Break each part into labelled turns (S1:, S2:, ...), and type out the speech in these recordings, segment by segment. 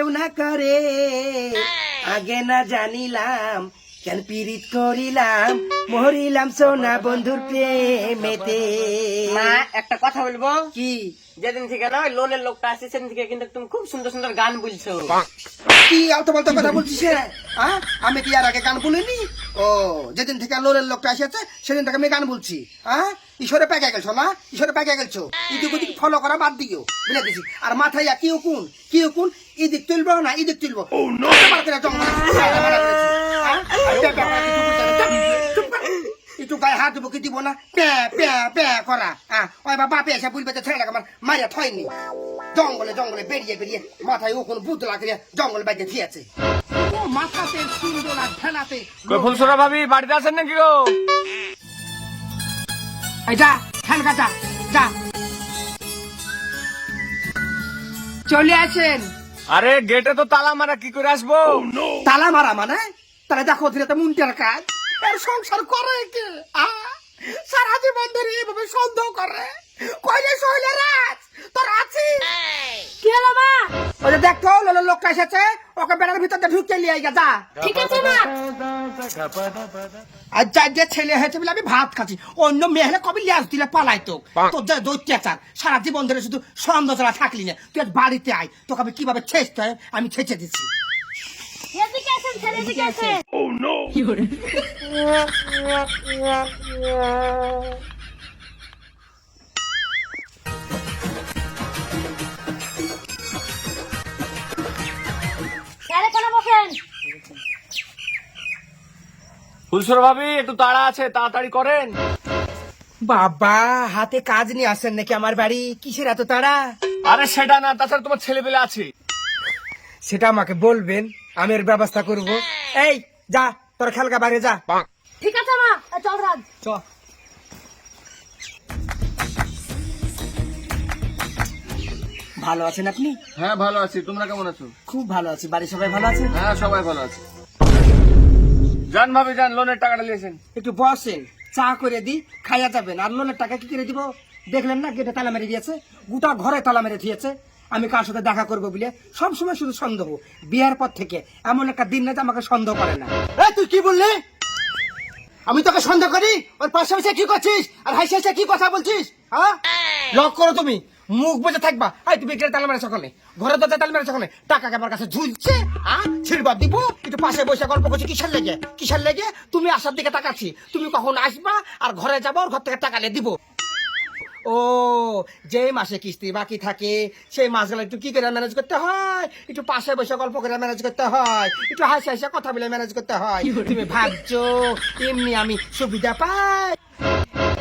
S1: কেউ না করে আগে না জানিলাম কেন পীড়িত করিলাম মরিলাম সোনা বন্ধুর প্রেমেতে।
S2: মা একটা কথা বলবো
S1: কি?
S2: যেদিন থেকে না লোনের লোকটা আসছে সেদিন থেকে কিন্তু তুমি খুব সুন্দর সুন্দর গান বলছো।
S1: কি আলতো পাল্টা কথা বলছিস? হ্যাঁ, আমি কি আর আগে গান বলিনি? ও, যেদিন থেকে লোনের লোকটা এসেছে সেদিন থেকে আমি গান বলছি। হ্যাঁ, ঈশ্বরে পেকে গেছো না, ঈশ্বরে পেকে গেছো। ইদিক ওদিক ফলো করা বাদ দিও, বুঝে দিছি। আর মাথায় কি উকুন ইদিক তুলবো না ইদিক তুলবো। একটু গায়ে হাত দেবো কি দিব না, প্যা প্যা প্যা করা। হ্যাঁ, ওই বাবা এসে বুঝবে যে ছেলেটাকে আমার মারিয়া থয়নি। জঙ্গলে জঙ্গলে বেরিয়ে বেরিয়ে মাথায় উকুন বুদ্ধ লাগিয়ে জঙ্গল বাইরে থিয়েছে। মাথাতে সুন্দর আর ঠেলাতে।
S3: ফুলসুরা ভাবি বাড়িতে আছেন নাকি গো?
S1: যা ঠেল কাটা যা, চলে আসেন।
S3: আরে গেটে তো তালা মারা, কি করে আসবো?
S1: তালা মারা মানে? তাহলে দেখো ধীরে তো মুন্টার কাজ। এর সংসার করে কে? সারা জীবন ধরে এইভাবে সন্দেহ করে। কইলে সইলে রাজ তোর আছি
S4: কি হলো মা?
S1: ওই যে দেখো লোলের লোকটা এসেছে, ওকে বেড়ার ভিতরটা ঢুকে নিয়ে আইগা যা।
S4: ঠিক আছে মা।
S1: আর যার যে ছেলে হয়েছে বলে আমি ভাত খাচ্ছি, অন্য মেয়ে হলে কবে লিয়াজ দিলে পালাইতো। তোর যে দৈত্যাচার, সারা জীবন ধরে শুধু সন্দেহ ছাড়া থাকলি না। তুই আজ বাড়িতে আয়, তোকে আমি কিভাবে ছেঁচতে হয় আমি ছেঁচে দিচ্ছি।
S4: এদিকে আসেন, ছেলে এদিকে আসেন। ছেলে কেন বসেন?
S3: ফুলসুরা ভাবি একটু তাড়া আছে, তাড়াতাড়ি করেন।
S1: বাবা, হাতে কাজ নিয়ে আসেন নাকি আমার বাড়ি? কিসের এত তাড়া?
S3: আরে সেটা না, তাছাড়া তোমার ছেলে পেলে আছে।
S1: সেটা আমাকে বলবেন, আমি এর ব্যবস্থা করব। এই যা, তোর খেলকা বাইরে যা।
S4: ঠিক আছে মা, চল রাজ।
S1: চ। ভালো আছেন আপনি?
S3: হ্যাঁ ভালো আছি, তোমরা কেমন আছো?
S1: খুব ভালো আছি। বাড়ির সবাই ভালো আছে?
S3: হ্যাঁ সবাই ভালো আছে। যান ভাবি যান, লোনের টাকাটা নিয়েছেন।
S1: একটু বসেন, চা করে দি, খাইয়া যাবেন। আর লোনের টাকা কি করে দিব? দেখলেন না গেটে তালা মেরে দিয়েছে, গোটা ঘরে তালা মেরে দিয়েছে। আমি কার সাথে দেখা করবো বলে সবসময় শুধু সন্দেহ। বিয়ের পর থেকে এমন একটা দিন না যে আমাকে সন্দেহ করে না। এই তুই কি বললি? আমি তোকে সন্দেহ করি? ওর পাশে বসে কি করছিস আর হাসি হাসি কি কথা বলছিস? হ্যাঁ, লক করো তুমি, মুখ বুঝে থাকবা। এই তুমি গেটে তালা মেরে সকালে, ঘরে দরজা তালা মেরে সকালে, টাকা আমার কাছে ঝুলছে। ছিড়বাদ দিব, একটু পাশে বসে গল্প করছি। কিসের লেগে? তুমি আসার দিকে তাকাচ্ছি, তুমি কখন আসবা আর ঘরে যাবো, আর ঘর থেকে টাকা নিয়ে দিব। ও, যে মাসে কিস্তি বাকি থাকে সেই মাসগুলো একটু কি করে ম্যানেজ করতে হয়? একটু পাশে বসে গল্প করে ম্যানেজ করতে হয়, একটু হাসি হাসি কথা বলে ম্যানেজ করতে হয়। তুমি ভাবছো এমনি আমি সুবিধা পাই?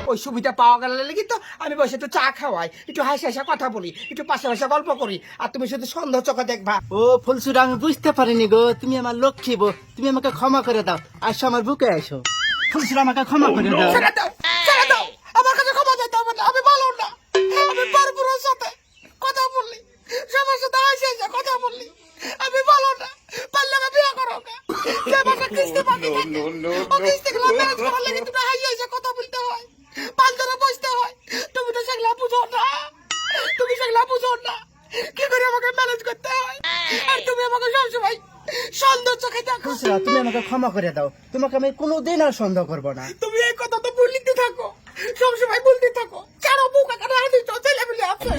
S1: ওই সুবিধা পাওয়া গেলে লেগে তো আমি বসে একটু চা খাওয়াই, একটু হাসি হাসি কথা বলি, একটু পাশে বসে গল্প করি, আর তুমি শুধু সন্দেহ চোখে দেখবা।
S5: ও ফুলসুরা, আমি বুঝতে পারিনি গো, তুমি আমার লক্ষ্মী বউ, তুমি আমাকে ক্ষমা করে দাও। আসো আমার বুকে আসো। ফুলসুরা, আমাকে ক্ষমা করে দাও।
S1: ছেড়ে দাও, ছেড়ে দাও, আমার কাছে ক্ষমা চাইতে হবে না। আমি ভালো না, আমি পারপুরের সাথে কথা বললি, সবার সাথে হাসি হাসি কথা বললি, আমি ভালো না। পারলে আমি বিয়ে করো না। যে মাসে কিস্তি বাকি থাকে, ও কিস্তিগুলো ম্যানেজ করার লাগে তুমি হাসি হাসি কথা বলতে হয়, পাঁচজনে বসতে হয়। তুমি তো সেগুলা বুঝো না, তুমি সেগুলা বুঝো না কি করে আমাকে ম্যানেজ করতে হয়। আর তুমি আমাকে সবসময় সন্দেহ চোখে দেখো।
S5: ফুলসুরা, তুমি আমাকে ক্ষমা করে দাও, তোমাকে আমি কোনোদিন আর সন্দেহ করবো না।
S1: তুমি এই কথা তো বলতে থাকো, সবসময় বলতে থাকো। কেন বুকা কেন হাসিছ? ছেলে পেলে আছে।